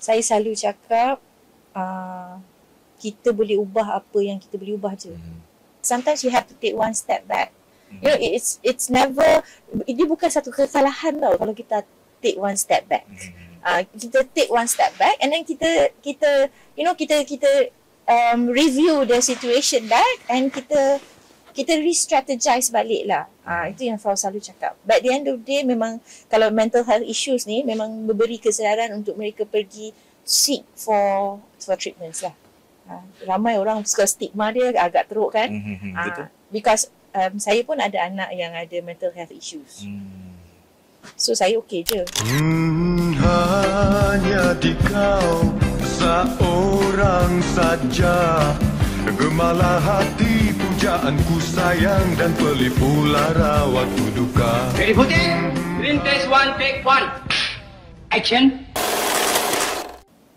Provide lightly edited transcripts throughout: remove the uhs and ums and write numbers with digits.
saya selalu cakap kita boleh ubah apa yang kita boleh ubah je. Sometimes you have to take one step back. You know, it's never, dia bukan satu kesalahan tau kalau kita take one step back. Kita take one step back and then kita review the situation back and kita re-strategize balik lah. Itu yang Frau selalu cakap. But at the end of the day, memang kalau mental health issues ni memang memberi kesedaran untuk mereka pergi seek for treatments lah. Ramai orang suka stigma dia agak teruk kan. Betul. Because saya pun ada anak yang ada mental health issues. So saya okey je. Hanya di kau seorang saja, gemalah hati pujaanku sayang dan pelipur lara waktu duka. Ready footing, green test 1, take 1. Action.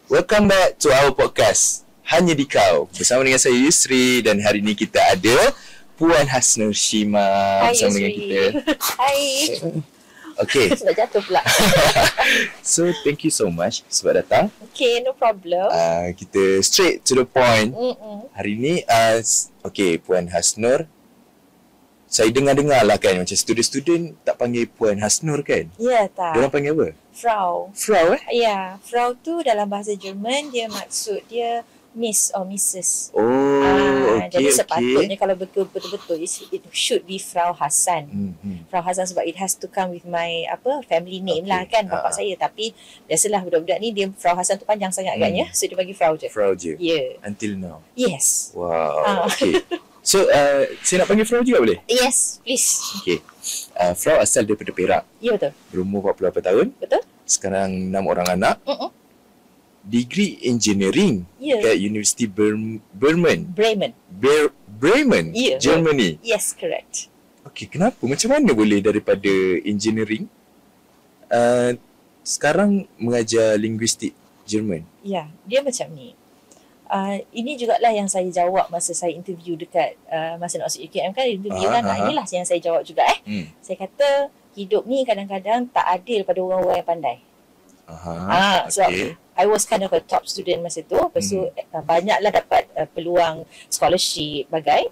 Welcome back to our podcast Hanya di Kau. Bersama dengan saya Yusri dan hari ini kita ada Puan Hasnur Shima bersama dengan kita. Hai. Okay. Sudah jatuh pula. So thank you so much sebab datang. Okay, no problem. Kita straight to the point. Hari ni okay, Puan Hasnur, saya dengar-dengar lah kan macam student-student tak panggil Puan Hasnur kan? Ya, tak. Diorang panggil apa? Frau. Frau Ya, Frau tu dalam bahasa Jerman dia maksud dia Miss or Mrs. Okay, jadi sepatutnya kalau betul-betul it should be Frau Hassan. Frau Hassan sebab it has to come with my family name lah kan bapa saya. Tapi biasalah budak-budak ni dia Frau Hassan tu panjang sangat agaknya, so dia bagi Frau je. Frau je? Yeah. Until now? Yes. Wow, okay. So, saya nak panggil Frau juga boleh? Yes, please. Okay. Frau asal daripada Perak. Ya, betul. Berumur 48 tahun. Betul. Sekarang 6 orang anak. Degree Engineering kat University Bremen. Bremen, Yeah, Germany. Yes, correct. Okay, kenapa? Macam mana boleh daripada engineering sekarang mengajar linguistik Jerman? Ya, dia macam ni. Ini jugalah yang saya jawab masa saya interview dekat masa nak masuk UKM kan, interview kan. Inilah yang saya jawab juga Saya kata hidup ni kadang-kadang tak adil pada orang-orang yang pandai. So I was kind of a top student masa tu. Lepas tu banyaklah dapat peluang scholarship bagai.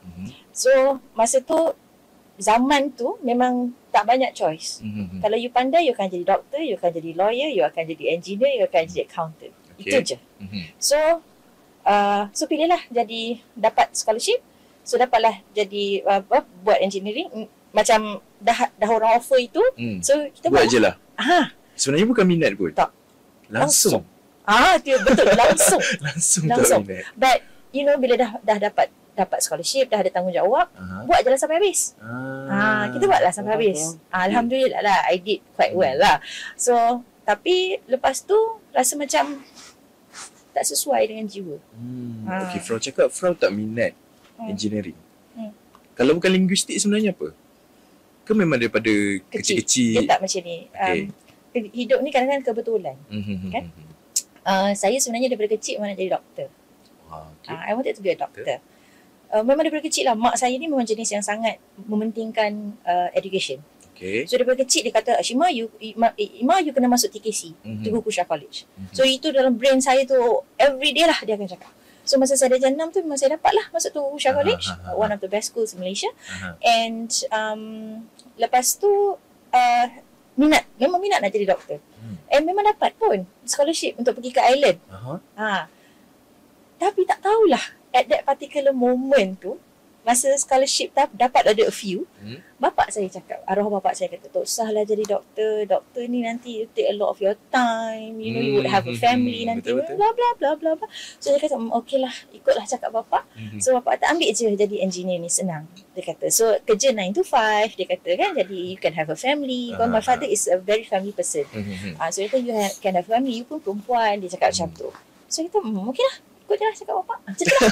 So masa tu, zaman tu memang tak banyak choice. Kalau you pandai, you akan jadi doktor, you akan jadi lawyer, you akan jadi engineer, you akan jadi accountant. Itu je. So pilihlah jadi dapat scholarship. So dapatlah jadi buat engineering. Macam dah orang offer itu. So kita buat je lah. Sebenarnya bukan minat pun. Tak. Langsung. Dia betul langsung. langsung. Tak minat. But you know bila dah dapat scholarship, dah ada tanggungjawab, buat je lah sampai habis. Kita buatlah sampai habis. Alhamdulillah lah, I did quite well lah. So tapi lepas tu rasa macam tak sesuai dengan jiwa. Okay, Frau cakap Frau tak minat engineering. Kalau bukan linguistik sebenarnya apa? Ke memang daripada kecil-kecil? Dia tak macam ni. Hidup ni kadang-kadang kebetulan. Kan? Saya sebenarnya daripada kecil memang nak jadi doktor. I wanted to be a doctor. Memang daripada kecil lah. Mak saya ni memang jenis yang sangat mementingkan education. So daripada kecil dia kata, Shima, you kena masuk TKC, Tengku Kusha College. So itu dalam brain saya tu, everyday lah dia akan cakap. So masa saya darjah 6 tu memang saya dapat lah masuk Tengku Kusha College, one of the best schools in Malaysia. And lepas tu memang minat nak jadi doktor. And memang dapat pun scholarship untuk pergi ke Ireland. Tapi tak tahulah at that particular moment tu, masa scholarship dapat ada a few, bapak saya cakap, arwah bapak saya kata, tak usahlah jadi doktor. Doktor ni nanti take a lot of your time. You know, you would have a family nanti. Betul. Blah blah blah blah blah. So dia kata, okey lah, ikutlah cakap bapak. So bapak kata, ambil je jadi engineer ni, senang. Dia kata, so kerja 9 to 5, dia kata kan, jadi you can have a family. Because my father is a very family person. So dia kata, you can have family, you pun perempuan. Dia cakap macam tu. So kita, okey lah, ikut je lah cakap bapak. Macam tu lah.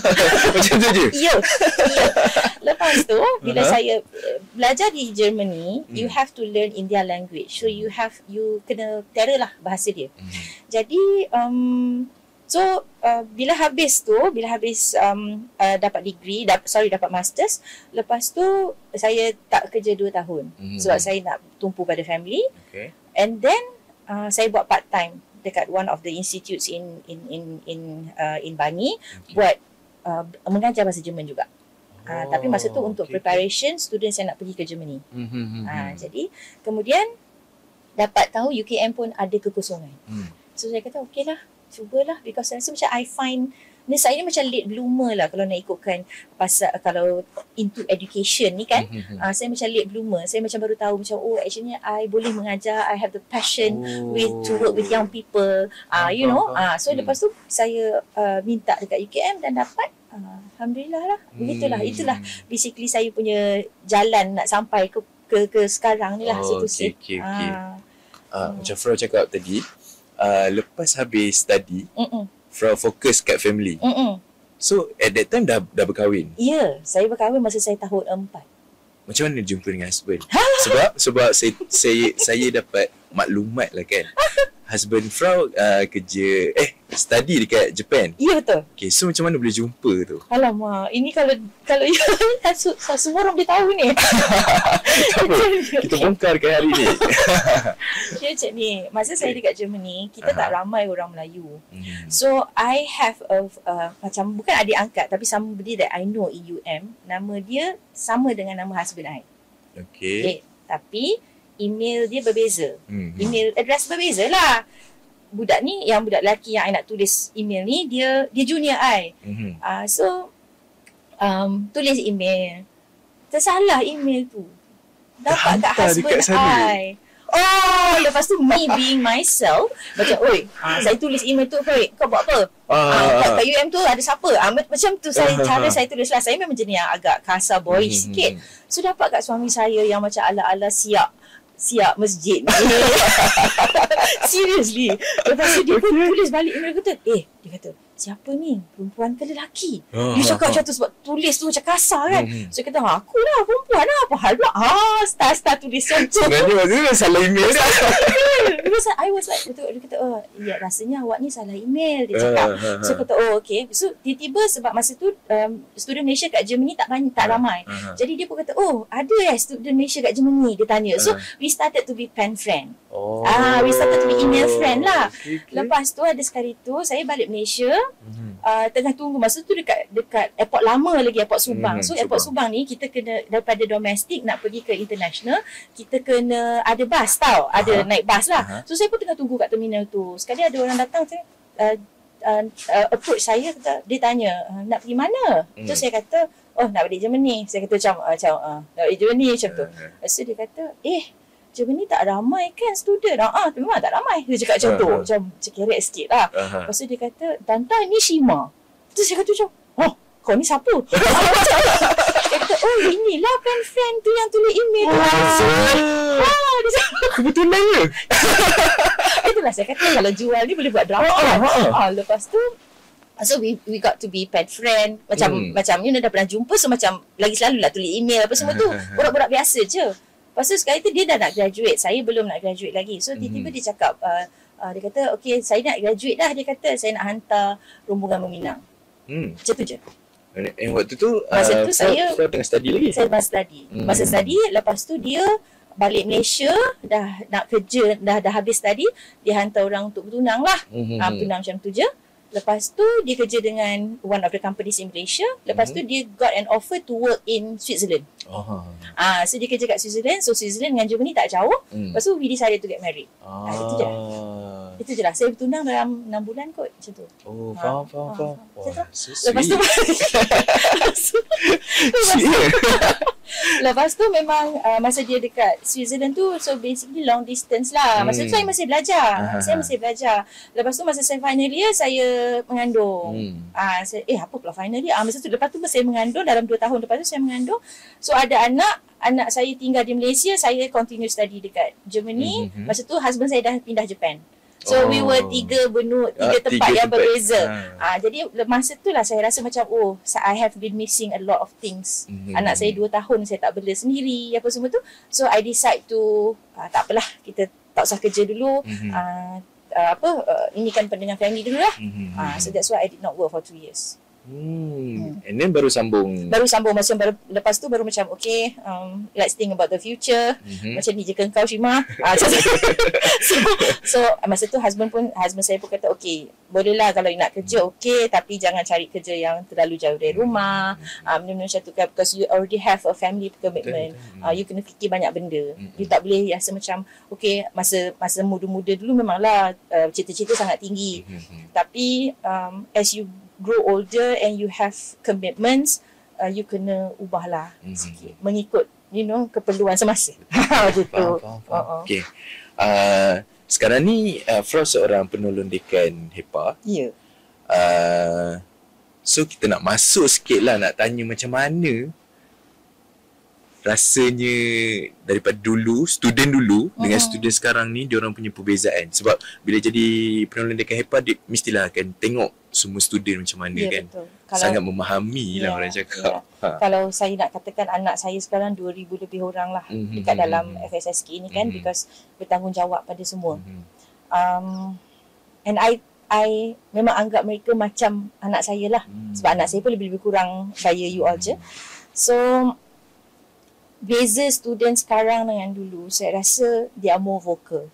Macam tu je? Ya. Lepas tu, bila saya belajar di Germany, you have to learn India language. So you kena terror lah bahasa dia. Jadi, bila habis dapat degree, dapat masters, lepas tu saya tak kerja 2 tahun. Sebab saya nak tumpu pada family. And then, saya buat part time dekat one of the institutes in Bangi buat mengajar bahasa Jerman juga. Tapi masa tu untuk preparation students yang nak pergi ke Germany. Jadi kemudian dapat tahu UKM pun ada kekosongan. So saya kata okey lah, cubalah, because saya rasa macam I find saya ni macam late bloomer lah kalau nak ikutkan pasal kalau into education ni kan. Saya macam late bloomer. Saya macam baru tahu macam actually I boleh mengajar, I have the passion to work with young people. You know. So lepas tu saya minta dekat UKM dan dapat. Alhamdulillah lah. Begitulah. Itulah basically saya punya jalan nak sampai ke sekarang ni lah. Okay. Macam Frau cakap tadi, lepas habis study, Frau fokus kat family. So at that time dah berkahwin? Ya, saya berkahwin masa saya tahun 4. Macam mana jumpa dengan husband? Sebab saya dapat maklumat lah kan. Husband Frau kerja study dekat Japan. Ya, betul. Okay, so macam mana boleh jumpa tu? Alamak, ini kalau semua orang boleh tahu ni. Kita bongkarkan hari ni. Dia macam ni, masa saya dekat Germany, kita tak ramai orang Melayu. So I have macam bukan adik angkat, tapi somebody that I know in UM, nama dia sama dengan nama husband I. Okay. Tapi email dia berbeza. Email address berbeza lah. Budak ni, yang budak lelaki yang I nak tulis email ni, dia junior I. So tulis email, tersalah email tu, dapat kat husband I. Lepas tu me being myself macam saya tulis email tu, kau buat apa? Kat UM tu ada siapa? Macam tu cara saya tulis lah. Saya memang jenis yang agak kasar boyish sikit. So dapat kat suami saya yang macam ala-ala siap masjid ni. Seriously. Lepas tu dia pun tulis balik email kata, dia kata, siapa ni? Perempuan ke lelaki? Dia cakap macam tu sebab tulis tu macam kasar kan. So dia kata, aku lah perempuan lah. Apa hal pula? Start tulis macam tu. Sebenarnya maksudnya salah email dah. Because I was like, dia kata, ya rasanya awak ni salah email. Dia cakap. So kata, okay. So tiba-tiba sebab masa tu student Malaysia kat Germany tak ramai. Jadi dia pun kata, ada student Malaysia kat Germany? Dia tanya. So we started to be pen friend. We started to be email friend lah. Lepas tu ada sekali tu saya balik Malaysia, tengah tunggu masa tu dekat airport lama lagi, airport Subang. So airport Subang ni kita kena daripada domestik nak pergi ke international, kita kena ada bas tau, ada naik bas lah. So saya pun tengah tunggu kat terminal tu. Sekali ada orang datang, approach saya, dia tanya nak pergi mana. So saya kata nak balik Germany. Saya kata macam nak balik Germany macam tu. So dia kata Germany tak ramai kan student? Memang tak ramai. Dia cakap macam tu. Macam kerek sikit lah. Lepas tu dia kata, Tanta ni Shima. Terus saya kata macam, kau ni siapa? Dia kata, inilah friend tu yang tulis email. Kebetulan ke? Itulah saya kata, kalau jual ni boleh buat drama. Lepas tu, so we got to be pet friend. Macam dah pernah jumpa. So macam lagi selalu lah tulis email apa semua tu. Borak-borak biasa je. Lepas tu sekali tu dia dah nak graduate. Saya belum nak graduate lagi. So tiba-tiba dia cakap, dia kata, okay saya nak graduate dah. Dia kata, saya nak hantar rombongan meminang. Macam tu je. Waktu tu, masa tu saya tengah study lagi? Saya masih study. Masa study, lepas tu dia balik Malaysia, dah nak kerja, dah habis study. Dia hantar orang untuk bertunang lah. Bertunang macam tu je. Lepas tu dia kerja dengan one of the companies in Malaysia. Lepas tu dia got an offer to work in Switzerland. So dia kerja kat Switzerland. So Switzerland dengan Germany tak jauh. Lepas tu we decided to get married. Itu je. Itu je lah. Saya bertunang dalam 6 bulan kot. Macam tu. Faham. Lepas tu lepas tu memang masa dia dekat Switzerland tu, so basically long distance lah. Masa tu saya masih belajar. Lepas tu masa saya final year, saya mengandung. Apa pula final year? Masa tu lepas tu saya mengandung, dalam 2 tahun lepas tu saya mengandung. So ada anak saya tinggal di Malaysia, saya continue study dekat Germany. Masa tu husband saya dah pindah Japan. So we were 3 tempat yang berbeza. Jadi masa tu lah saya rasa macam I have been missing a lot of things. Anak saya 2 tahun saya tak bela sendiri apa semua tu. So I decide to tak apalah, kita tak usah kerja dulu. Ini kan pendengar family dulu lah. So that's why I did not work for 2 years. And then baru sambung. Macam lepas tu baru macam okay, let's think about the future. Macam ni je ke kau Shima? so masa tu husband saya pun kata okay, bolehlah kalau nak kerja okay, tapi jangan cari kerja yang terlalu jauh dari rumah. Benda-benda macam tu kan, because you already have a family commitment. You kena fikir banyak benda. You tak boleh rasa macam okay, masa muda-muda dulu memanglah cita-cita sangat tinggi. Tapi as you grow older and you have commitments, you kena ubahlah sikit mengikut keperluan semasa. Gitu. Okay. Sekarang ni Fra seorang penolong dekan HEPA. Ya. So kita nak masuk sikit lah, nak tanya macam mana rasanya daripada dulu, student dulu dengan student sekarang ni, diorang punya perbezaan. Sebab bila jadi penolong dekan HEPA, mestilah akan tengok semua student macam mana kan. Betul. Sangat memahami lah orang cakap. Kalau saya nak katakan anak saya sekarang 2,000 lebih orang lah dekat dalam FSSK ni kan, because bertanggungjawab pada semua. And I memang anggap mereka macam anak saya lah. Sebab anak saya pun lebih kurang gaya you all je. So beza student sekarang dengan dulu, saya rasa they are more vocal.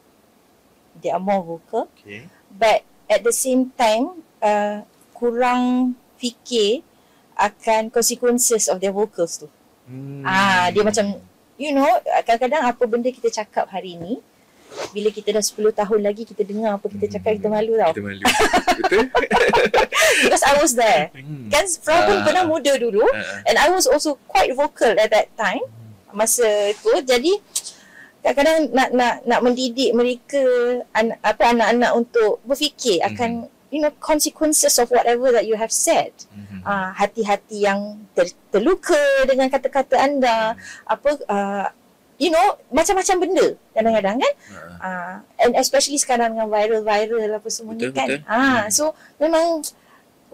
Okay. But at the same time, kurang fikir akan consequences of their vocals tu. Dia macam, kadang-kadang apa benda kita cakap hari ni, bila kita dah 10 tahun lagi kita dengar apa kita cakap, kita malu tau. Kita malu. Betul? Because I was there. Kan Fra pun pernah muda dulu, and I was also quite vocal at that time. Masa tu, jadi kadang-kadang nak mendidik mereka, anak-anak untuk berfikir akan consequences of whatever that you have said. Hati-hati yang terluka dengan kata-kata anda, macam-macam benda kadang-kadang kan. And especially sekarang dengan viral apa semua ni kan. So memang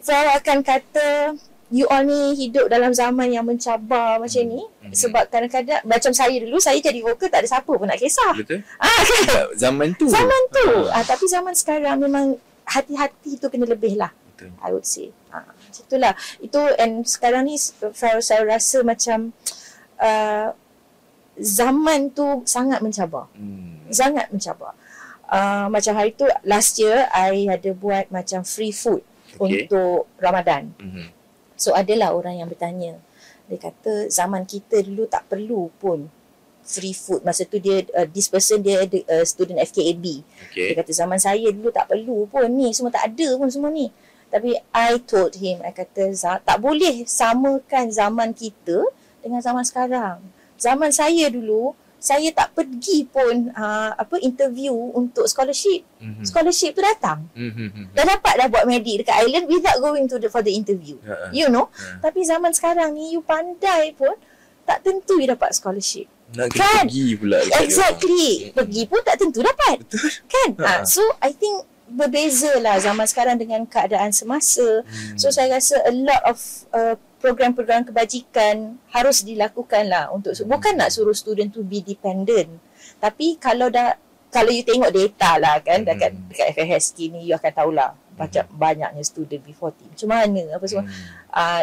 Farah akan kata you all ni hidup dalam zaman yang mencabar macam ni. Sebab kadang-kadang macam saya dulu, saya jadi vokal tak ada siapa pun nak kisah. Betul. Kan? Zaman tu. Tapi zaman sekarang memang hati-hati tu kena lebih lah. Betul. I would say. Itulah. Itu, and sekarang ni saya rasa macam zaman tu sangat mencabar. Sangat mencabar. Macam hari tu, last year, I ada buat macam free food untuk Ramadan. So adalah orang yang bertanya, dia kata zaman kita dulu tak perlu pun free food. Masa tu dia, this person dia student FKAB. Dia kata zaman saya dulu tak perlu pun ni, semua tak ada pun semua ni. Tapi I told him, I kata tak boleh samakan zaman kita dengan zaman sekarang. Zaman saya dulu, saya tak pergi pun interview untuk scholarship. Scholarship tu datang. Dah dapat dah buat medik dekat Ireland without going for the interview. Tapi zaman sekarang ni, you pandai pun tak tentu you dapat scholarship. Nak kena pergi pula. Exactly. Pergi pun tak tentu dapat. Betul. Kan? So I think berbeza lah zaman sekarang dengan keadaan semasa. So saya rasa a lot of program-program kebajikan harus dilakukan lah untuk bukan nak suruh student to be dependent, tapi kalau you tengok data lah kan dekat FSSK ni, you akan tahulah banyaknya student B40 macam mana apa semua.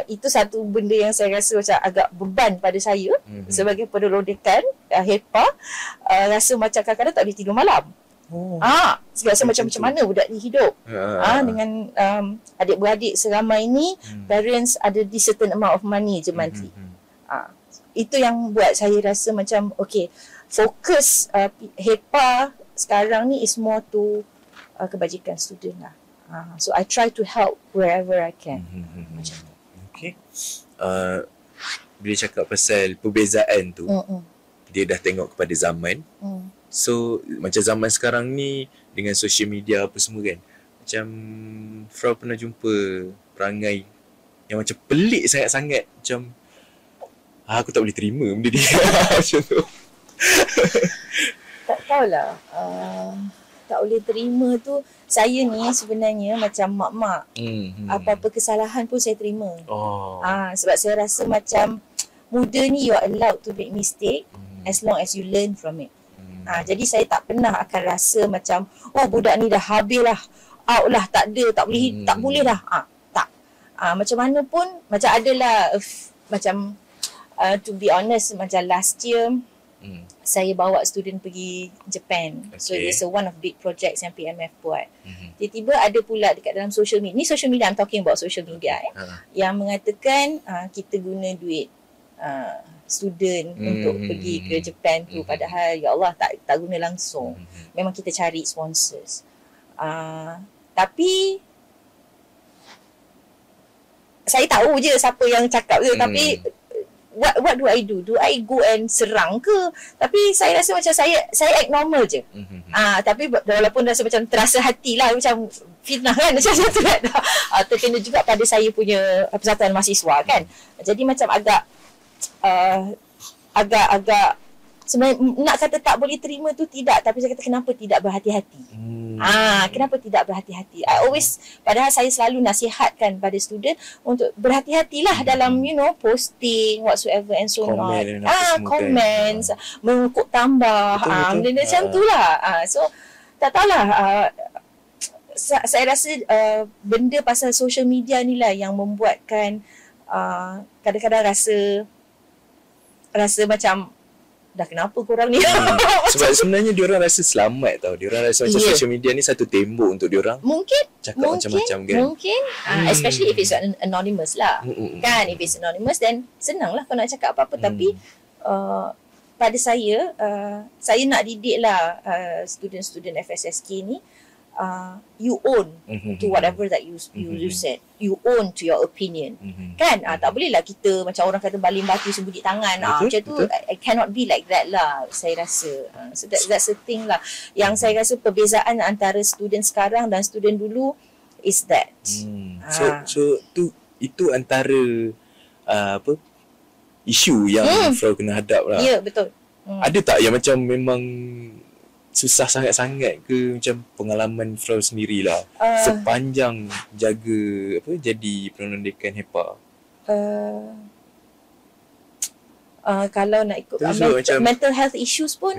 Itu satu benda yang saya rasa macam agak beban pada saya sebagai penolong dekan HEPA. Rasa macam kadang-kadang tak boleh tidur malam. Rasa macam mana budak ni hidup dengan adik-beradik seramai ni. Parents ada this certain amount of money je monthly. Itu yang buat saya rasa macam okay, fokus HEPA sekarang ni is more to kebajikan student lah. So I try to help wherever I can. Macam tu. Okay. Bila cakap pasal perbezaan tu, dia dah tengok kepada zaman. So macam zaman sekarang ni dengan social media apa semua kan, macam Fra pernah jumpa perangai yang macam pelik sangat-sangat, macam aku tak boleh terima benda dia. Macam tu. Tak tahulah, tak boleh terima tu. Saya ni sebenarnya macam mak-mak. Apa-apa kesalahan pun saya terima. Sebab saya rasa macam muda ni you are allowed to make mistake as long as you learn from it. Jadi saya tak pernah akan rasa macam budak ni dah habis lah, out lah, tak ada, tak boleh dah. Tak. Macam mana pun, macam adalah macam to be honest, macam last year saya bawa student pergi Japan. So it's one of big projects yang PMF buat. Tiba-tiba ada pula dekat dalam social media, ni social media, I'm talking about social media yang mengatakan kita guna duit student untuk pergi ke Japan tu, padahal ya Allah tak guna langsung. Memang kita cari sponsors. Tapi saya tahu je siapa yang cakap tu, tapi what do I do? Do I go and serang ke? Tapi saya rasa macam saya act normal je. Tapi walaupun rasa macam terasa hati lah, macam fitnah kan, macam tu kan. Terkena juga pada saya punya persatuan mahasiswa kan. Jadi macam agak sebenarnya nak kata tak boleh terima tu tidak, tapi saya kata kenapa tidak berhati-hati. Kenapa tidak berhati-hati? Padahal saya selalu nasihatkan pada student untuk berhati-hatilah dalam posting whatsoever and so on. Comments, mengukuk tambah, benda macam tu lah. So tak tahulah, saya rasa benda pasal social media ni lah yang membuatkan kadang-kadang rasa macam dah kenapa korang ni? Sebab sebenarnya diorang rasa selamat tau. Diorang rasa macam social media ni satu tembok untuk diorang. Cakap macam-macam kan. Mungkin. Especially if it's anonymous lah. Kan, if it's anonymous then senang lah kau nak cakap apa-apa. Tapi pada saya nak didik lah student-student FSSK ni, you own to whatever that you said. You own to your opinion. Kan? Tak boleh lah kita macam orang kata baling batu sembunyi tangan. Macam tu, I cannot be like that lah, saya rasa. So that's the thing lah. Yang saya rasa perbezaan antara student sekarang dan student dulu is that. So itu antara isu yang Frau kena hadap lah. Ya, betul. Ada tak yang macam memang susah sangat-sangat ke, macam pengalaman Frau sendirilah sepanjang jadi penondekan HEPA? Kalau nak ikut mental health issues pun,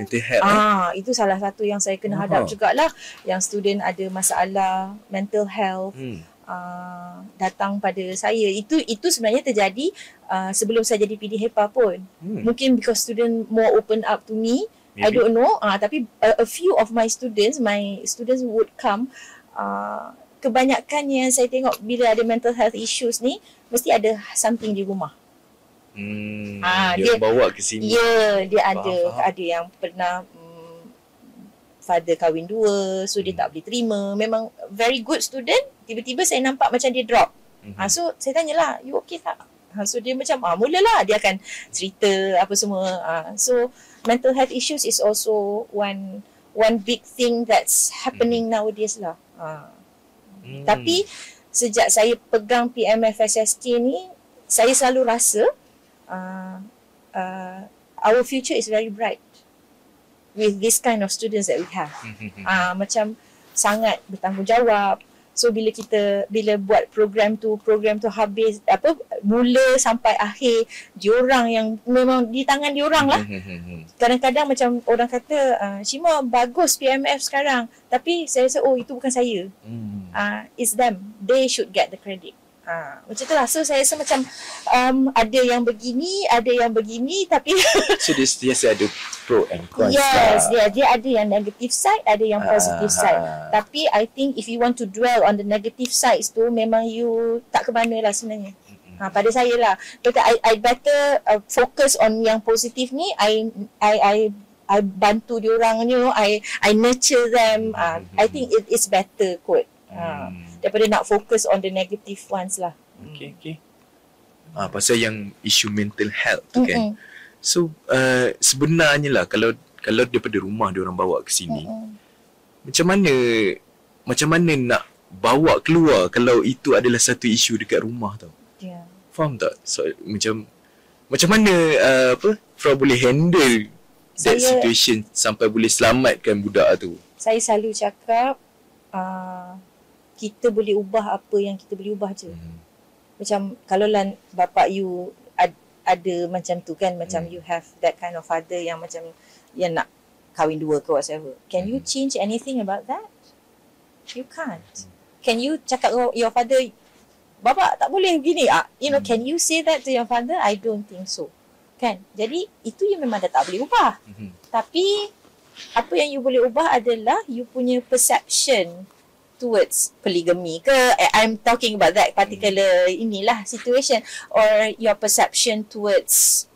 itu salah satu yang saya kena hadap jugalah. Yang student ada masalah mental health datang pada saya. Itu sebenarnya terjadi sebelum saya jadi PD HEPA pun. Mungkin because student more open up to me, maybe. I don't know. Tapi a few of my students would come. Kebanyakan yang saya tengok bila ada mental health issues ni, mesti ada something di rumah. Dia bawa ke sini. Ya, dia ada yang pernah father kahwin dua, so dia tak boleh terima. Memang very good student, tiba-tiba saya nampak macam dia drop. So saya tanyalah, you okay tak? So dia macam mulalah dia akan cerita apa semua. So mental health issues is also one big thing that's happening nowadays lah. Tapi sejak saya pegang PMFSSK ni, saya selalu rasa our future is very bright with this kind of students that we have. Macam sangat bertanggungjawab. So bila buat program tu habis, mula sampai akhir, diorang yang memang di tangan diorang lah. Kadang-kadang macam orang kata, Shima bagus PMF sekarang, tapi saya rasa itu bukan saya. It's them, they should get the credit. Macam tu lah. So saya rasa macam ada yang begini tapi so dia ada pro and cons. Yes, dia ada yang negative side, ada yang positive side. Tapi I think if you want to dwell on the negative sides tu, memang you tak ke mana lah sebenarnya. Pada saya lah, I better focus on yang positif ni. I bantu diorang, I nurture them. I think it is better kot. Daripada nak fokus on the negative ones lah. Okay. Pasal yang isu mental health tu kan. So sebenarnya lah, kalau daripada rumah diorang bawa ke sini, macam mana nak bawa keluar kalau itu adalah satu isu dekat rumah tau. Faham tak? So, macam mana Frau boleh handle that situation sampai boleh selamatkan budak tu? Saya selalu cakap kita boleh ubah apa yang kita boleh ubah je. Macam kalau lah bapak you ada macam tu kan, macam you have that kind of father yang macam yang nak kahwin dua ke whatever. Can you change anything about that? You can't. Can you cakap your father, bapa tak boleh begini. Can you say that to your father? I don't think so. Kan? Jadi itu yang memang dah tak boleh ubah. Tapi apa yang you boleh ubah adalah you punya perception towards polygamy ke, I'm talking about that particular inilah situation, or your perception towards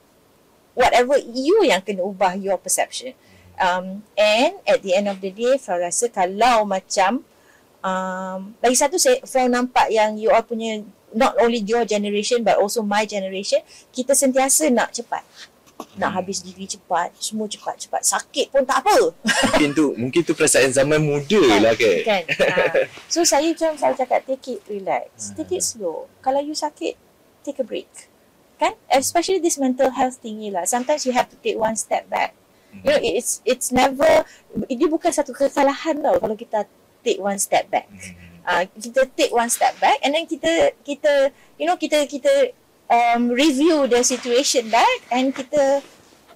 whatever, you yang kena ubah your perception. And at the end of the day, Frau rasa kalau macam lagi satu, Frau nampak yang you all punya, not only your generation but also my generation, kita sentiasa nak cepat, nak habis degree cepat, semua cepat-cepat, sakit pun tak apa. Mungkin tu perasaan zaman muda lah kan. So saya macam saya cakap, take it relax, take it slow. Kalau you sakit, take a break, kan? Especially this mental health thingy lah, sometimes you have to take one step back. You know, it's never, dia bukan satu kesalahan tau kalau kita take one step back. Kita take one step back and then kita review the situation back and kita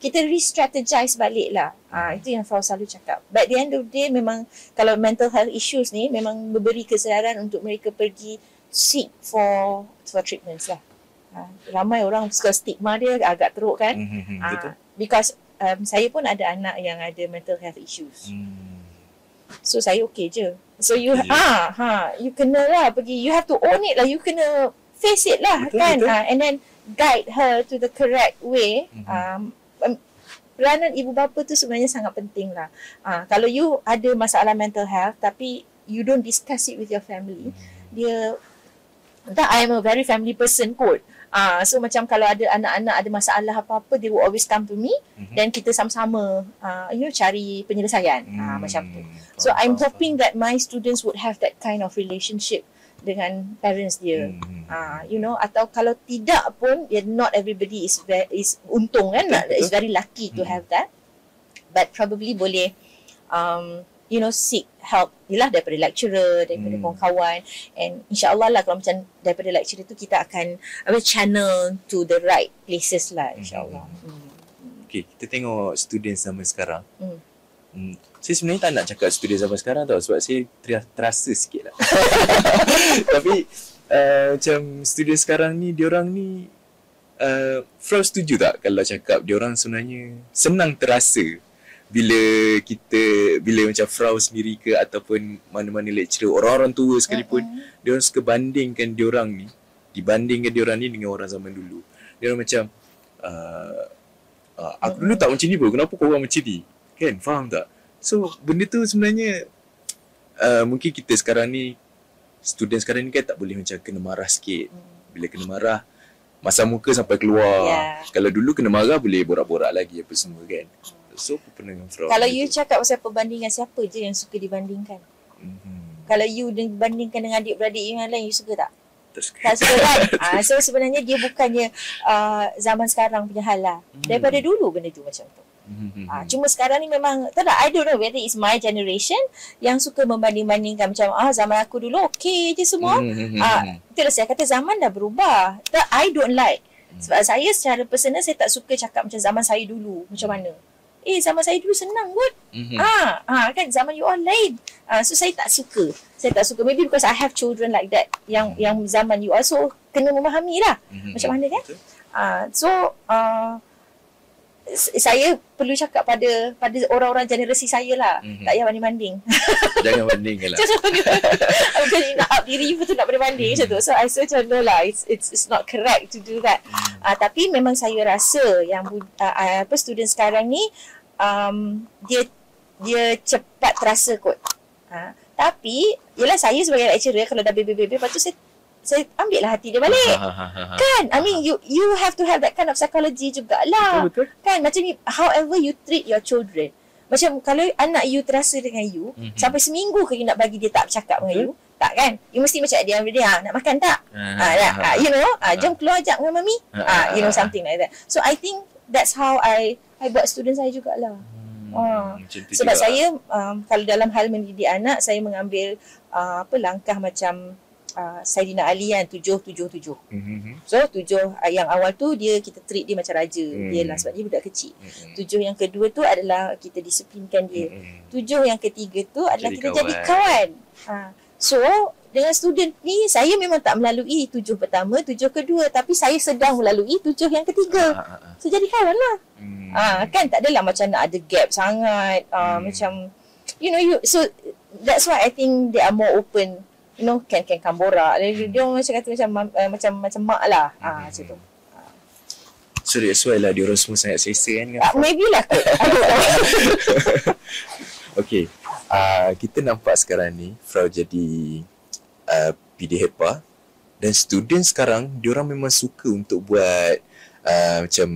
re-strategize balik lah. Itu yang Frau selalu cakap. But at the end of the day, memang kalau mental health issues ni memang memberi kesedaran untuk mereka pergi seek for treatments lah. Ramai orang suka stigma dia agak teruk kan. Betul. Because saya pun ada anak yang ada mental health issues. So saya okay je. So you you kena lah pergi, you have to own it lah, you kena face it lah, betul. And then guide her to the correct way. Peranan ibu bapa tu sebenarnya sangat penting lah. Kalau you ada masalah mental health tapi you don't discuss it with your family, I am a very family person kot. So macam kalau ada anak-anak ada masalah apa-apa, they will always come to me, dan kita sama-sama cari penyelesaian. Macam tu. So I'm hoping that my students would have that kind of relationship dengan parents dia. Atau kalau tidak pun, not everybody is untung kan, is very lucky to have that, but probably boleh seek help daripada lecturer, daripada kawan-kawan, and insyaAllah lah kalau macam daripada lecturer tu kita akan channel to the right places lah, insyaAllah. Okay, kita tengok student zaman sekarang. Saya sebenarnya tak nak cakap student zaman sekarang tau, sebab saya terasa sikit lah. Tapi macam student sekarang ni, diorang ni Frau setuju tak kalau cakap diorang sebenarnya senang terasa bila macam Frau sendiri ke ataupun mana-mana lecturer, orang-orang tua sekalipun, diorang suka bandingkan diorang ni dengan orang zaman dulu. Diorang macam aku dulu tak macam ni pun, kenapa kau orang macam ni, kan? Faham tak? So benda tu sebenarnya mungkin kita sekarang ni, student sekarang ni kan tak boleh macam kena marah sikit. Bila kena marah, masam muka sampai keluar. Kalau dulu kena marah boleh borak-borak lagi apa semua kan. So apa pandangan Frau? Kalau you cakap pasal perbandingan, siapa je yang suka dibandingkan? Kalau you dibandingkan dengan adik-beradik yang lain, you suka tak? Tak suka kan? So sebenarnya dia bukannya zaman sekarang punya hal lah. Daripada dulu benda tu macam tu. Cuma sekarang ni memang tak ada, I don't know whether it's my generation yang suka membanding-bandingkan macam zaman aku dulu okay je semua. Itulah saya kata zaman dah berubah. I don't like. Sebab saya secara personal, saya tak suka cakap macam zaman saya dulu macam mana. Zaman saya dulu senang kot. Kan zaman you all lain. So saya tak suka. Maybe because I have children like that, yang zaman you all, so kena memahami lah macam mana kan. Saya perlu cakap pada orang-orang generasi saya lah, tak payah banding-banding. Jangan bandingkan lah. Bukan nak up diri betul nak banding macam tu. So I say macam no lah, it's not correct to do that. Tapi memang saya rasa yang student sekarang ni dia cepat terasa kot. Tapi yelah, saya sebagai lecturer kalau dah bebe-bebe, lepas tu saya ambil lah hati dia balik. Kan? I mean you have to have that kind of psychology jugalah. Betul. Kan? Macam ni, however you treat your children. Macam kalau anak you terasa dengan you, sampai seminggu ke you nak bagi dia tak bercakap dengan you? Tak kan? You mesti macam dia nak makan tak? Jom keluar jap dengan mami. Something like that. So I think that's how I buat student saya jugalah. Sebab saya kalau dalam hal mendidik anak, saya mengambil langkah macam Saidina Ali kan, 777. So 7 yang awal tu kita treat dia macam raja. Dia lah sebab dia budak kecil. 7 yang kedua tu adalah kita disiplinkan dia. 7 yang ketiga tu adalah jadi kita kawan. Jadi kawan. So dengan student ni, saya memang tak melalui 7 pertama, 7 kedua, tapi saya sedang melalui 7 yang ketiga. So jadi kawan lah. Kan tak adalah macam nak ada gap sangat. Macam so that's why I think they are more open. Can borak. Dia macam kata macam mak lah. Macam tu. So that's why lah diorang semua sangat selesa kan? Maybe lah kot. Okay. Kita nampak sekarang ni Frau jadi PD HEPA, dan student sekarang diorang memang suka untuk buat macam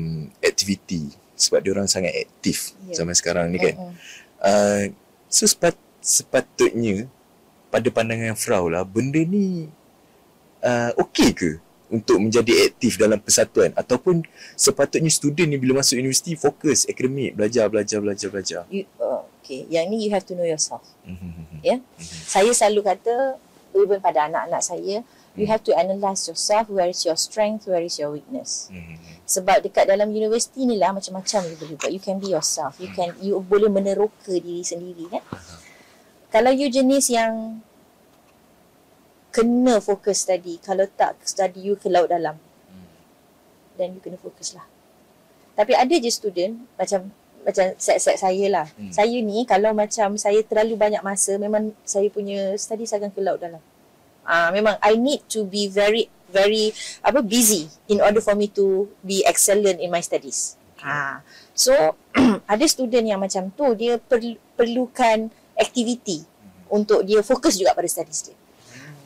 aktiviti sebab diorang sangat aktif zaman sekarang ni kan. So sepatutnya pada pandangan Frau lah, benda ni okey ke untuk menjadi aktif dalam persatuan, ataupun sepatutnya student ni bila masuk universiti fokus akademik, belajar. Okay, yang ni you have to know yourself. Saya selalu kata, even pada anak-anak saya, you have to analyse yourself, where is your strength, where is your weakness. Sebab dekat dalam universiti ni lah macam-macam you boleh buat. You can be yourself. You boleh meneroka diri sendiri kan. Kalau you jenis yang kena fokus study, kalau tak study you ke laut dalam, then you kena fokus lah. Tapi ada je student macam set saya lah. Saya ni kalau macam saya terlalu banyak masa, memang saya punya studies akan ke laut dalam. Memang I need to be very busy in order for me to be excellent in my studies. So ada student yang macam tu, dia perlukan aktiviti untuk dia fokus juga pada studies dia.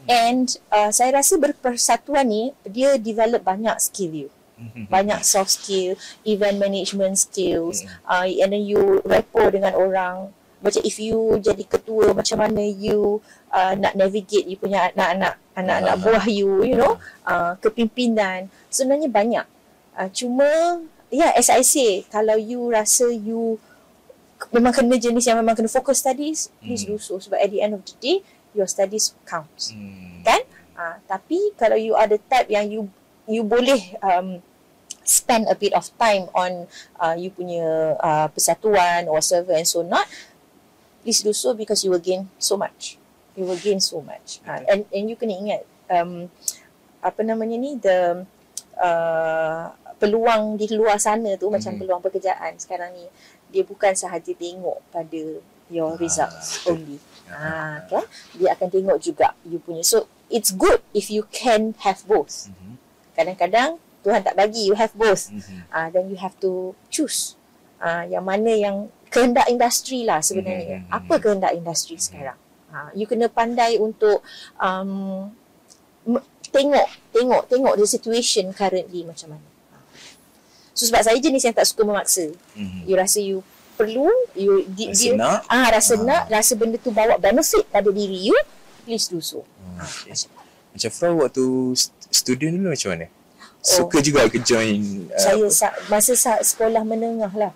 And saya rasa berpersatuan ni, dia develop banyak skill you. Banyak soft skill, event management skills, and then you rapport dengan orang. Macam if you jadi ketua, macam mana you nak navigate you punya anak-anak buah you, kepimpinan. Sebenarnya banyak. Cuma as I say, kalau you rasa you memang kena jenis yang memang kena fokus studies, please do so. Sebab at the end of the day, your studies counts. Kan? Tapi kalau you are the type yang you boleh spend a bit of time on you punya persatuan or whatever and so not, please do so, because you will gain so much. And you kena ingat peluang di luar sana tu, macam peluang pekerjaan sekarang ni, dia bukan sahaja tengok pada your results only. Kan? Dia akan tengok juga you punya. So it's good if you can have both. Kadang-kadang Tuhan tak bagi you have both. Then you have to choose yang mana yang kehendak industri lah sebenarnya. Apa kehendak industri sekarang? You kena pandai untuk tengok the situation currently macam mana. So sebab saya jenis yang tak suka memaksa. You rasa you perlu, rasa benda tu bawa benefit pada diri you, please do so. Macam Frau waktu student dulu macam mana? Suka juga ke join? Saya masa sekolah menengah lah.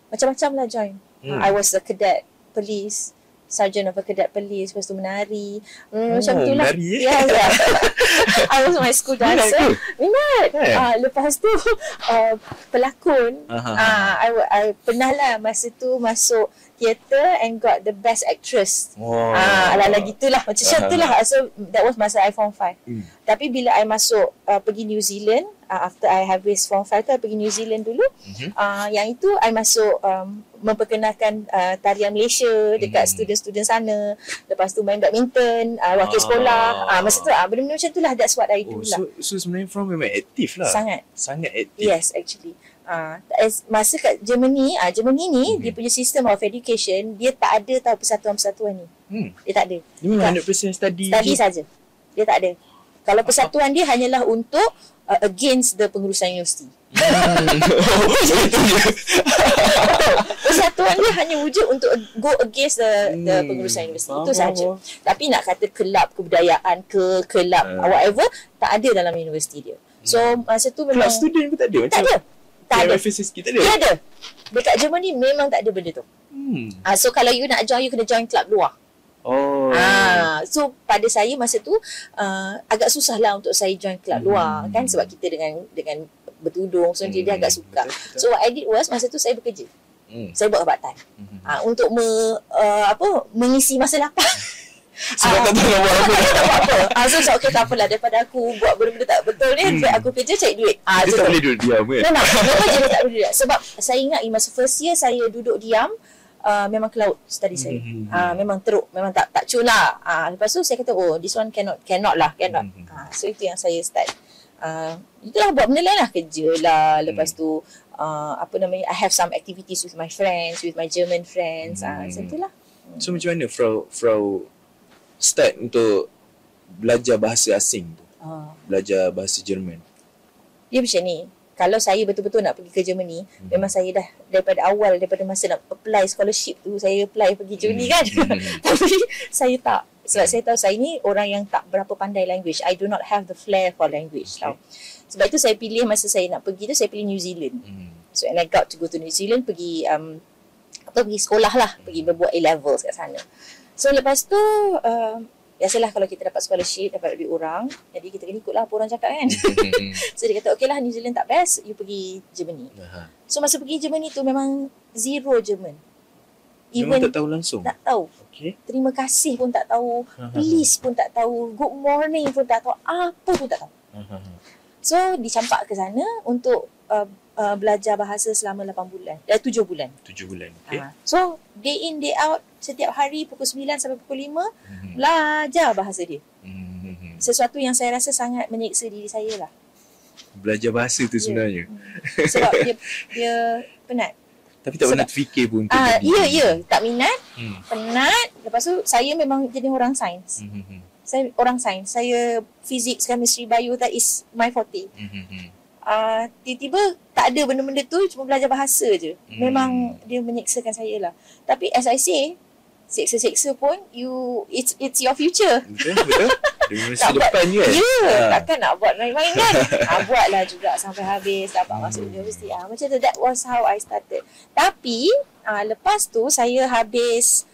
Macam-macam lah join. I was a cadet police, sergeant of a cadet police, lepas tu menari. Macam tu lah. Menari I was my school dancer. Minat. Lepas tu pelakon. I pernah lah masa tu masuk theatre and got the best actress. Ala-ala gitulah. Macam tu lah. So that was masa I form 5. Tapi bila I masuk pergi New Zealand, after I habis form 5 tu, I pergi New Zealand dulu. Yang itu I masuk memperkenalkan tarian Malaysia dekat student-student sana. Lepas tu main badminton, wakil sekolah. Masa tu benda-benda macam tu lah. That's what I do lah. So sebenarnya Frau memang aktif lah. Sangat aktif. Yes, actually. Masa kat Germany ni, dia punya system of education, dia tak ada tahu persatuan-persatuan ni. Dia tak ada. Dia memang 100% study saja. Dia tak ada. Kalau persatuan dia hanyalah untuk against the pengurusan universiti. Persatuan dia hanya wujud untuk go against the pengurusan universiti. Itu saja. Tapi nak kata kelab kebudayaan ke kelab whatever, tak ada dalam universiti dia. So masa tu memang kelab student pun tak ada. Tak ada. Tak ada. Dia ada. Dekat Germany memang tak ada benda tu. So kalau you nak join, you kena join kelab luar. So pada saya masa tu agak susah lah untuk saya join kelab luar kan, sebab kita dengan bertudung, so dia agak suka. So what I did was, masa tu saya bekerja. Saya buat part time untuk mengisi masa lapang. Sebab tak tahu nak buat apa. So okay, tak apalah, daripada aku buat benda-benda tak betul ni, aku kerja cari duit. Dia tak boleh duduk diam kan? Kenapa je dia tak boleh duduk? Sebab saya ingat masa first year saya duduk diam, memang ke laut study saya. Memang teruk, memang tak cun lah. Lepas tu saya kata, this one cannot. So itu yang saya start. Itulah buat benda lain lah, kerja lah. Lepas tu I have some activities with my friends, with my German friends. So itulah. So macam mana Frau start untuk belajar bahasa asing tu? Belajar bahasa Jerman. Dia macam ni. Kalau saya betul-betul nak pergi ke Germany, memang saya dah daripada awal, daripada masa nak apply scholarship tu, saya apply pergi Germany kan. Tapi saya tak. Sebab saya tahu saya ni orang yang tak berapa pandai language. I do not have the flair for language. Tau. Sebab itu saya pilih masa saya nak pergi tu, saya pilih New Zealand. So and I got to go to New Zealand, pergi pergi sekolah lah, pergi berbuat A-levels kat sana. So lepas tu, biasalah kalau kita dapat scholarship, dapat duit orang, jadi kita kena ikutlah apa orang cakap kan. So dia kata, okay lah, New Zealand tak best, you pergi Germany. So masa pergi Germany tu memang zero German. Memang tak tahu langsung? Tak tahu. Okay. Terima kasih pun tak tahu, please pun tak tahu, good morning pun tak tahu, apa pun tak tahu. So dicampak ke sana untuk belajar bahasa selama 7 bulan. 7 bulan. 7 bulan, okay. So day in, day out, setiap hari pukul 9 sampai pukul 5, belajar bahasa dia. Sesuatu yang saya rasa sangat menyeksa diri saya lah. Belajar bahasa tu sebenarnya. Sebab dia penat. Tapi tak pernah terfikir pun. Ya. Tak minat, penat. Lepas tu saya memang jadi orang sains. Saya orang sains. Saya physics, chemistry, bio, that is my forte. Tiba-tiba tak ada benda-benda tu, cuma belajar bahasa je. Memang dia menyeksakan saya lah. Tapi as I say, seksa-seksa pun it's your future. Betul. Dengan masa depan kan. Takkan nak buat main-main kan. Buatlah juga sampai habis, dapat masuk universiti. Macam tu, that was how I started. Tapi lepas tu saya habis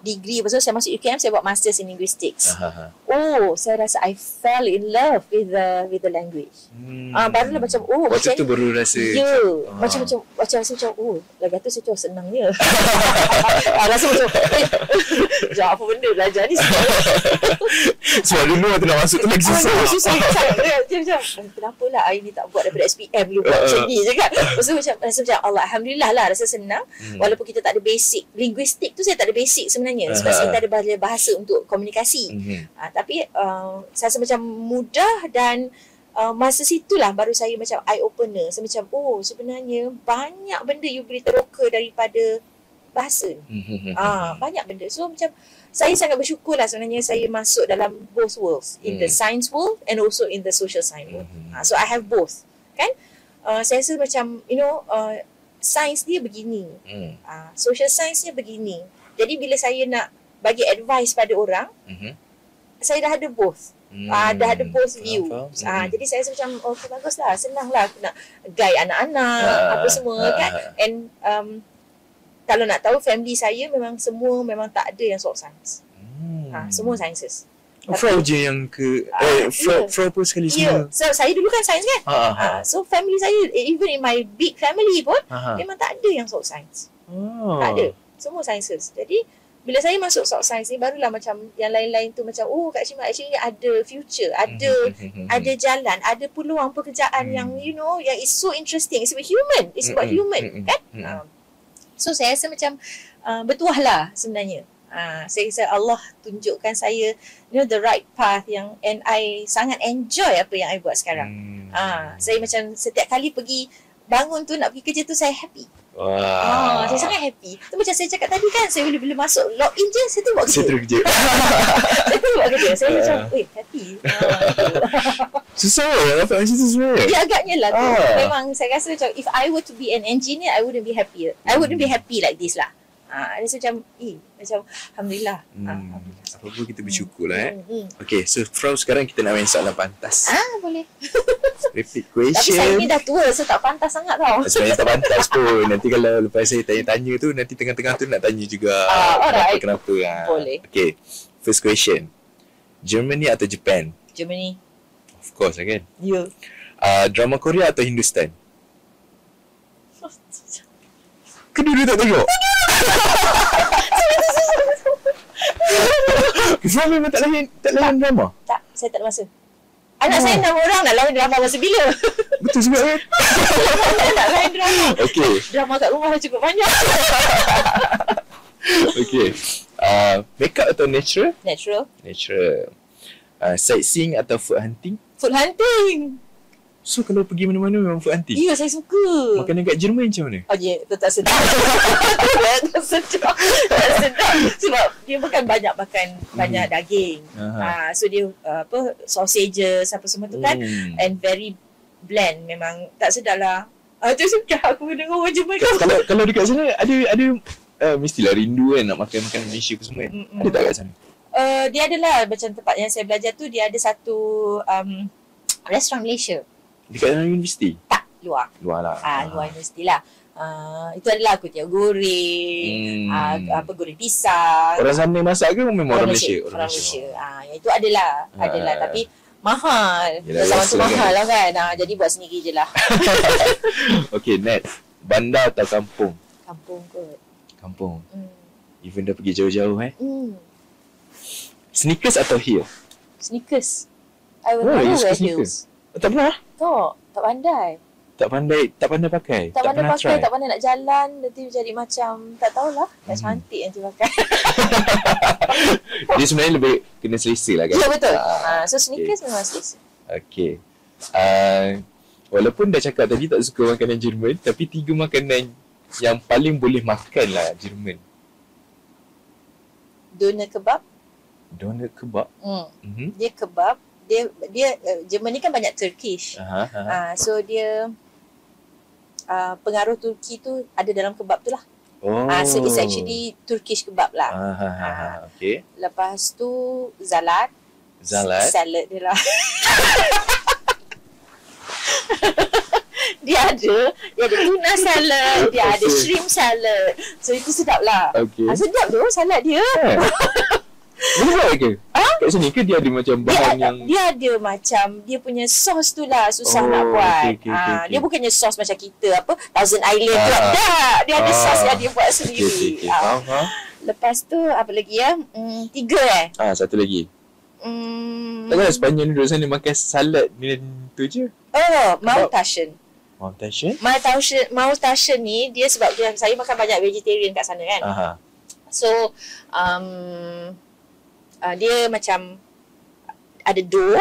degree, lepas tu saya masuk UKM, saya buat masters in linguistics. Saya rasa I fell in love with the language. Barulah macam waktu tu baru rasa macam rasa macam lagi tu saya cakap senangnya. Rasa macam apa benda belajar ni sebab dulu waktu nak masuk tu lagi susah. Macam kenapa lah I ni tak buat daripada SPM dulu buat macam ni je kan. Rasa macam Allah, Alhamdulillah lah, rasa senang. Walaupun kita tak ada basic linguistik tu, saya tak ada basic sebenarnya. Sebab saya tak ada bahasa untuk komunikasi. Tapi saya rasa macam mudah, dan masa situlah baru saya macam eye opener. Saya macam sebenarnya banyak benda you boleh teroka daripada bahasa. Banyak benda. So macam saya sangat bersyukur lah sebenarnya saya masuk dalam both worlds, in the science world and also in the social science world. So I have both kan. Saya rasa macam science dia begini, social science dia begini. Jadi bila saya nak bagi advice pada orang, saya dah ada both. Dah ada both view. Jadi saya rasa macam baguslah, senanglah aku nak guide anak-anak apa semua kan. And kalau nak tahu, family saya memang semua memang tak ada yang sok sains. Semua sciences. Frau je yang Frau pun sekali semua. So saya dulu kan sains kan. So family saya, even in my big family pun, memang tak ada yang sok sains. Tak ada. Semua sciences. Jadi bila saya masuk sok sains ni, barulah macam yang lain-lain tu macam Kak Shima actually ada future, ada jalan, ada peluang pekerjaan yang yang is so interesting. It's about human. It's about human kan. So saya rasa macam bertuah lah sebenarnya. Saya rasa Allah tunjukkan saya the right path and I sangat enjoy apa yang I buat sekarang. Saya macam setiap kali pergi bangun tu nak pergi kerja tu, saya happy. Saya sangat happy. Tu macam saya cakap tadi kan, saya bila masuk log in je, saya tu buat kerja. Saya buat kerja. Saya macam happy. Susah lah dapat macam tu sebenarnya. Dia agaknya lah tu. Memang saya rasa macam if I were to be an engineer, I wouldn't be happy. I wouldn't be happy like this lah. Dia macam Alhamdulillah. Apa pun kita bersyukur lah Okay, so Frau sekarang kita nak main soalan pantas. Boleh. Repeat question. Tapi saya ni dah tua, so tak pantas sangat tau. Sebenarnya tak pantas pun. Nanti kalau lepas saya tanya-tanya tu, nanti tengah-tengah tu nak tanya juga kenapa. Boleh. Okay, first question. Germany atau Japan? Germany. Of course lah kan. Ya. Drama Korea atau Hindustan? Kedua-dua tak tengok? Kau memang tak layan drama? Tak, saya tak ada masa. Anak saya 6 orang nak layan drama masa bila? Betul juga kan? Saya nak layan drama. Okay. Drama kat rumah dah cukup banyak. Okay. Makeup atau natural? Natural. Natural. Sightseeing atau food hunting? Food hunting. So kalau pergi mana-mana memang food hunting? Ya, saya suka. Makanan kat Jerman macam mana? Oh ya, tu tak sedap. Tak sedap. Tak sedap. Sebab dia bukan banyak makan banyak daging. So dia sausages apa semua tu kan. And very bland. Memang tak sedap lah. Tu suka aku dengar orang Jerman. Kalau dekat sana ada mestilah rindu kan nak makan Malaysia apa semua kan? Ada tak kat sana? Dia adalah macam tempat yang saya belajar tu, dia ada satu restoran Malaysia. Dekat dalam universiti? Tak, luar. Luar lah. Luar universiti lah. Itu adalah kuih goreng, goreng pisang. Orang sana masak ke memang orang Malaysia? Orang Malaysia. Itu adalah. Tapi mahal. Zaman tu mahal lah kan. Jadi buat sendiri je lah. Okay, next. Bandar atau kampung? Kampung kot. Kampung. Even dah pergi jauh-jauh Sneakers atau heel? Sneakers. I will never wear heels. Tak pernah? Tak pandai. Tak pandai pakai? Tak pandai pakai, try? tak pandai nak jalan. Nanti jadi macam, tak tahulah. Tak cantik nanti pakai. Dia sebenarnya lebih kena selesa lah kan? Ya, betul. So sneakers memang selesa. Okay. Walaupun dah cakap tadi tak suka makanan Jerman, tapi 3 makanan yang paling boleh makan lah Jerman. Doner kebab. Doner kebab? Dia kebab. Dia Jerman ni kan banyak Turkish. So dia pengaruh Turki tu ada dalam kebab tu lah. So it's actually Turkish kebab lah. Okay. Lepas tu salad dia lah. Dia ada tuna salad, dia ada shrimp salad. So itu sedap lah. Sedap tu salad dia. Boleh buat ke? Kat sini ke dia ada macam bahan dia ada macam dia punya sos tu lah susah nak buat. Okay. Dia bukannya sos macam kita Thousand Island tu. Dia ada sos yang dia buat sendiri. Lepas tu apa lagi 3 satu lagi. Takkan Sepanyol ni duduk sana makan salad ni tu je? Maultaschen. Maultaschen ni dia sebab saya makan banyak vegetarian kat sana kan. So dia macam ada dough.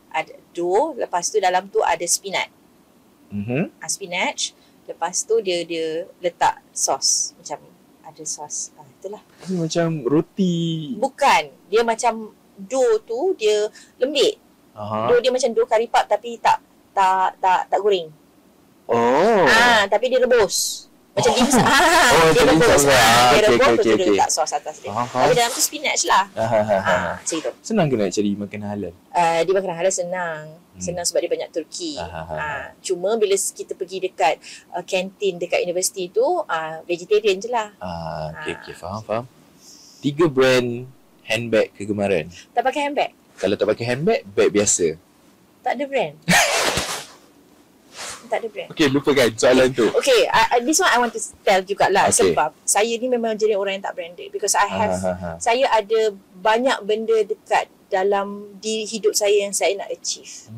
Ada dough, lepas tu dalam tu ada spinach. Spinach. Lepas tu dia letak sos. Macam ada sos. Itulah. Ini macam roti. Bukan. Dia macam dough tu dia lembik. Dough dia macam dough curry puff tapi tak goreng. Tapi dia rebus. Macam dimsum. Dia rebus. Dia rebus lepas tu dia letak sos atas dia. Tapi dalam tu spinach lah. Macam itu. Senang ke nak cari makanan halal? Dia makanan halal senang. Senang sebab dia banyak Turki. Cuma bila kita pergi dekat kantin dekat universiti tu, vegetarian je lah. Okay, faham. 3 brand handbag kegemaran. Tak pakai handbag? Kalau tak pakai handbag, bag biasa. Tak ada brand. Tak ada brand. Okay, lupakan soalan tu. Okay, this one I want to tell jugalah. Sebab saya ni memang jenis orang yang tak branded. Because saya ada banyak benda dekat dalam diri hidup saya yang saya nak achieve.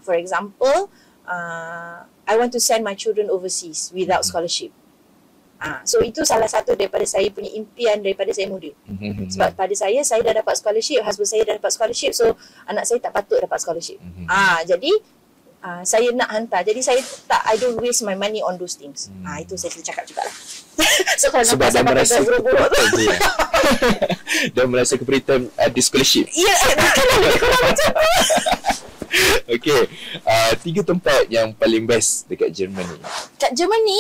For example, I want to send my children overseas without scholarship. So itu salah satu daripada saya punya impian daripada saya muda. Sebab pada saya dah dapat scholarship, husband saya dah dapat scholarship, so anak saya tak patut dapat scholarship. Jadi saya nak hantar. Jadi I don't waste my money on those things. Itu saya cakap jugalah. So kalau sebab dah merasa keberatan dah merasa keberatan di scholarship. Ya, kalau lebih kurang macam tu. Okay, 3 tempat yang paling best dekat Germany. Kat Germany,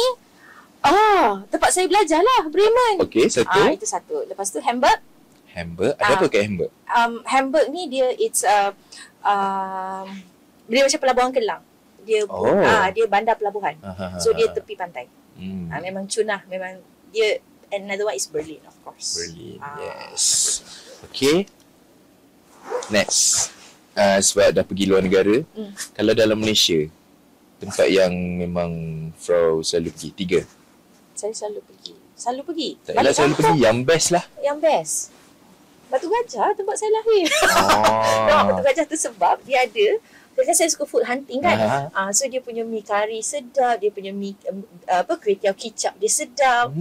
tempat saya belajar lah, Bremen. Okay, satu. Itu satu. Lepas tu Hamburg. Ada apa kat Hamburg? Hamburg ni dia dia macam pelabuhan Kelang. Dia dia bandar pelabuhan. So dia tepi pantai. Memang cunah. Memang dia. Another one is Berlin, of course. Berlin, yes. Okay. Next. Sebab dah pergi luar negara. Kalau dalam Malaysia, tempat yang memang Frau selalu pergi, 3. Saya selalu pergi. Tak payah selalu pergi, yang best lah. Yang best. Batu Gajah tempat saya lahir. Batu Gajah tu sebab dia ada, kan saya suka food hunting kan. So dia punya mi kari sedap, dia punya mi kuih tiaw kicap dia sedap.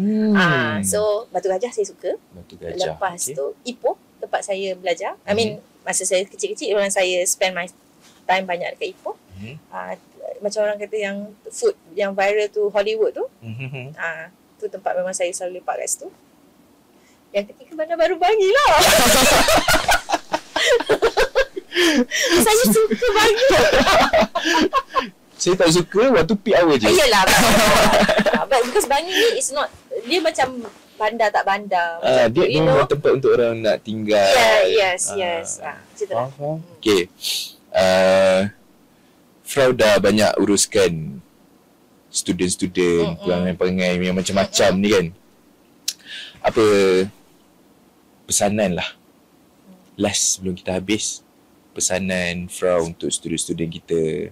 So Batu Gajah saya suka. Batu Gajah. Lepas tu Ipoh, tempat saya belajar. I mean masa saya kecil-kecil memang saya spend my time banyak dekat Ipoh. Macam orang kata yang food yang viral tu Hollywood tu. Tu tempat memang saya selalu lepak kat situ. Yang ketiga Bandar Baru Bangi lah. Saya suka Bangi. Saya tak suka waktu peak hour je. Yelah. Because Bangi ni is not, dia macam bandar tak bandar. Dia memang tempat untuk orang nak tinggal. Yes. Macam tu lah. Okay. Frau dah banyak uruskan student-student, perangai-perangai yang macam-macam ni kan. Apa pesanan lah last sebelum kita habis, pesanan Frau untuk student-student kita,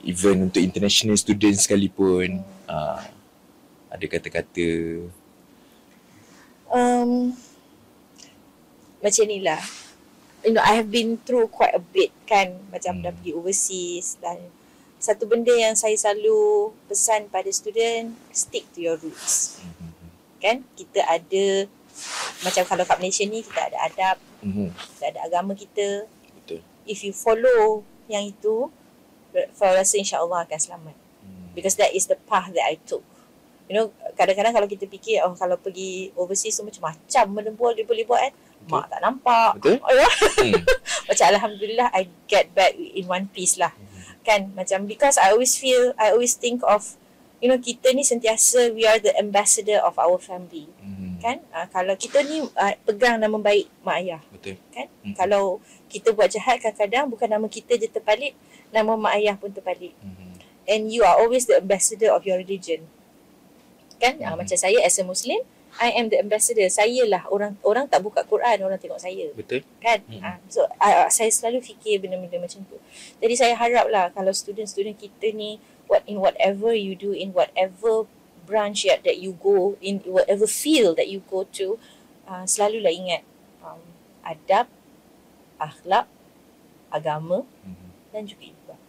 even untuk international student sekalipun, ada kata-kata macam ni lah. I have been through quite a bit kan, macam dah pergi overseas, dan satu benda yang saya selalu pesan pada student, stick to your roots. Kan kita ada, macam kalau kat Malaysia ni kita ada adab, kita ada agama kita. Betul. If you follow yang itu, saya rasa insya-Allah akan selamat. Because that is the path that I took. Kadang-kadang kalau kita fikir kalau pergi overseas tu macam-macam menembul dia boleh buat kan. Mak tak nampak. Betul. Macam alhamdulillah I get back in one piece lah. Kan macam, because I always think of kita ni sentiasa we are the ambassador of our family. Kan kalau kita ni pegang nama baik mak ayah. Betul. Kan kalau kita buat jahat, kadang-kadang bukan nama kita je terpalit, nama mak ayah pun terpalit. And you are always the ambassador of your religion. Kan macam saya as a Muslim, I am the ambassador. Saya lah orang tak buka Quran, orang tengok saya. Betul. Kan? So saya selalu fikir benda-benda macam tu. Jadi saya harap lah kalau student-student kita ni, in whatever you do, in whatever branch that you go, in whatever field that you go to, selalulah ingat adab, akhlak, agama dan juga ibadah.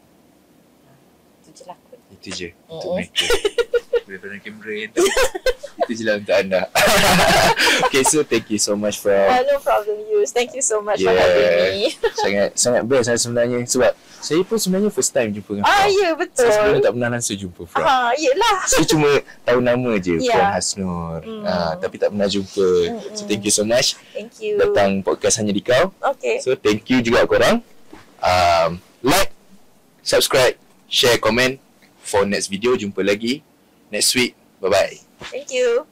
Itu je lah kot. Itu je untuk mereka. Boleh pandang kamera yang tu. Itu je lah untuk anda. Okay, so thank you so much for no problem, Yus. Thank you so much for having me. Sangat best lah sebenarnya. Sebab saya pun sebenarnya first time jumpa dengan Frau. Ya, betul. Saya sebenarnya tak pernah langsung jumpa Frau. Yelah. Saya cuma tahu nama je, Puan Hasnur. Tapi tak pernah jumpa. So thank you so much. Thank you. Datang podcast Hanya Di Kau. Okay. So thank you juga korang. Like, subscribe, share, komen. For next video, jumpa lagi next week. Bye-bye. Thank you.